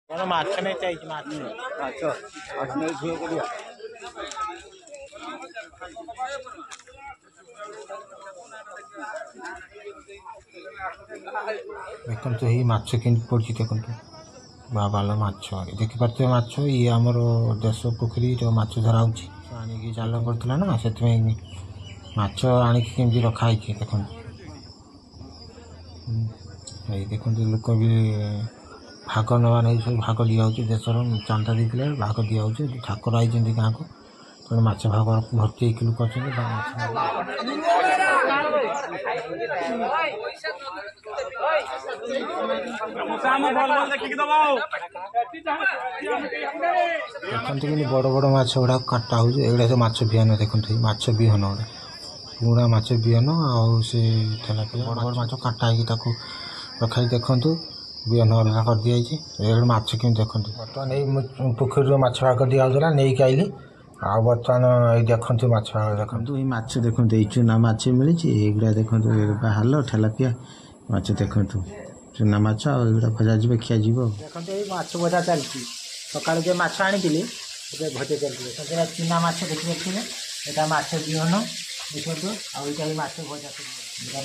कौन माछ नहीं चाहिए माछ अच्छा आज नहीं झील के दिया देखो ही माछ के पड़ी देखो बाबाल माछ देखिपे माछ ये आमर देश पोखरी जो माछ धरा आनिकी जाल पड़ता ना से माछ आणिकी केमती रखाई देख देखो लोक भी भाग नवा नहीं सब भाग दिया देशर चांदा देते भाग दिया ठाकुर आई गाँव को तेणु माछ भाग भर्ती लोक अच्छा देखते कि बड़ बड़ माछ गुड़ा काटा हो सब माछ बिहन देखते माछ बिहन गुड़ा पुरा माछ बिहन आला बड़ बड़ माछ काटा हो रखाई देखु बिहन अलग कर दिखाई माछ के देखते बर्तमान ये पोखरी माछ भाग दिया नहीं आइली आ बर्तमान देखते माछ भाग देखते ये माछ देखते चूना माछ मिली युवा देखते बाहर ठेलापिया माछ देखते चूना माछ आड़ा भजा जी खिया देखते माछ भजा चलती सकाल जो माछ आनी भजा चलती चूना माछ देखिए यहाँ माछ बिहन देखो आईटा माछ भजा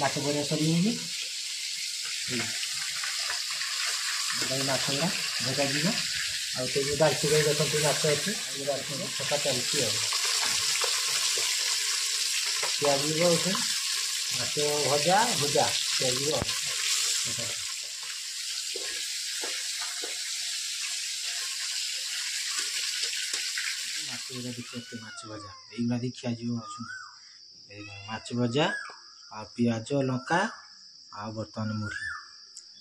माछ भजा सरी माछ गुड़ा भजा जी दालचिनी देखते माछ अच्छी दालचिनी छका चलती पिज माछ भजा भुजा पिज माछ गुड़ा देखिए माछ भजा युवा खिया माछ भजा आ पिज लंका आ बर्तमान मुढ़ी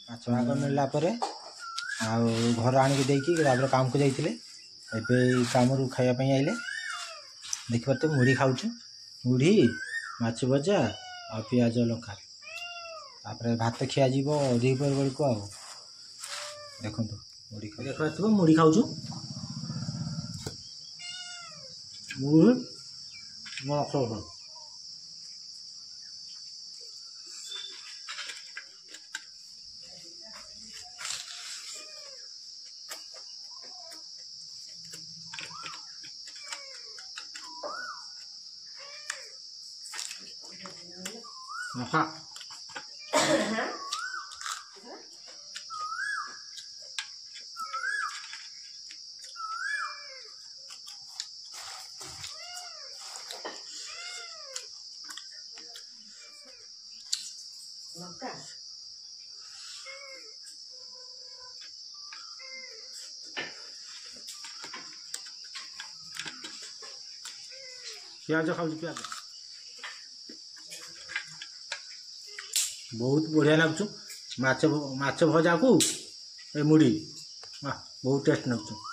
माछ भाग मिलला घर आणिक देपर काम को जाते काम रू खायापी आइले देखिए मुढ़ी खाऊ मुढ़ी माछ भजा आ पिज लंका तापर भात खिया दीपर बेल को देखो मुढ़ी देखा मुढ़ी खाऊ मुढ़ी Masa. Maka. प्याज खाऊ प्याज बहुत बढ़िया लगुच माछ भजा को मुढ़ी बहुत टेस्ट लगुच।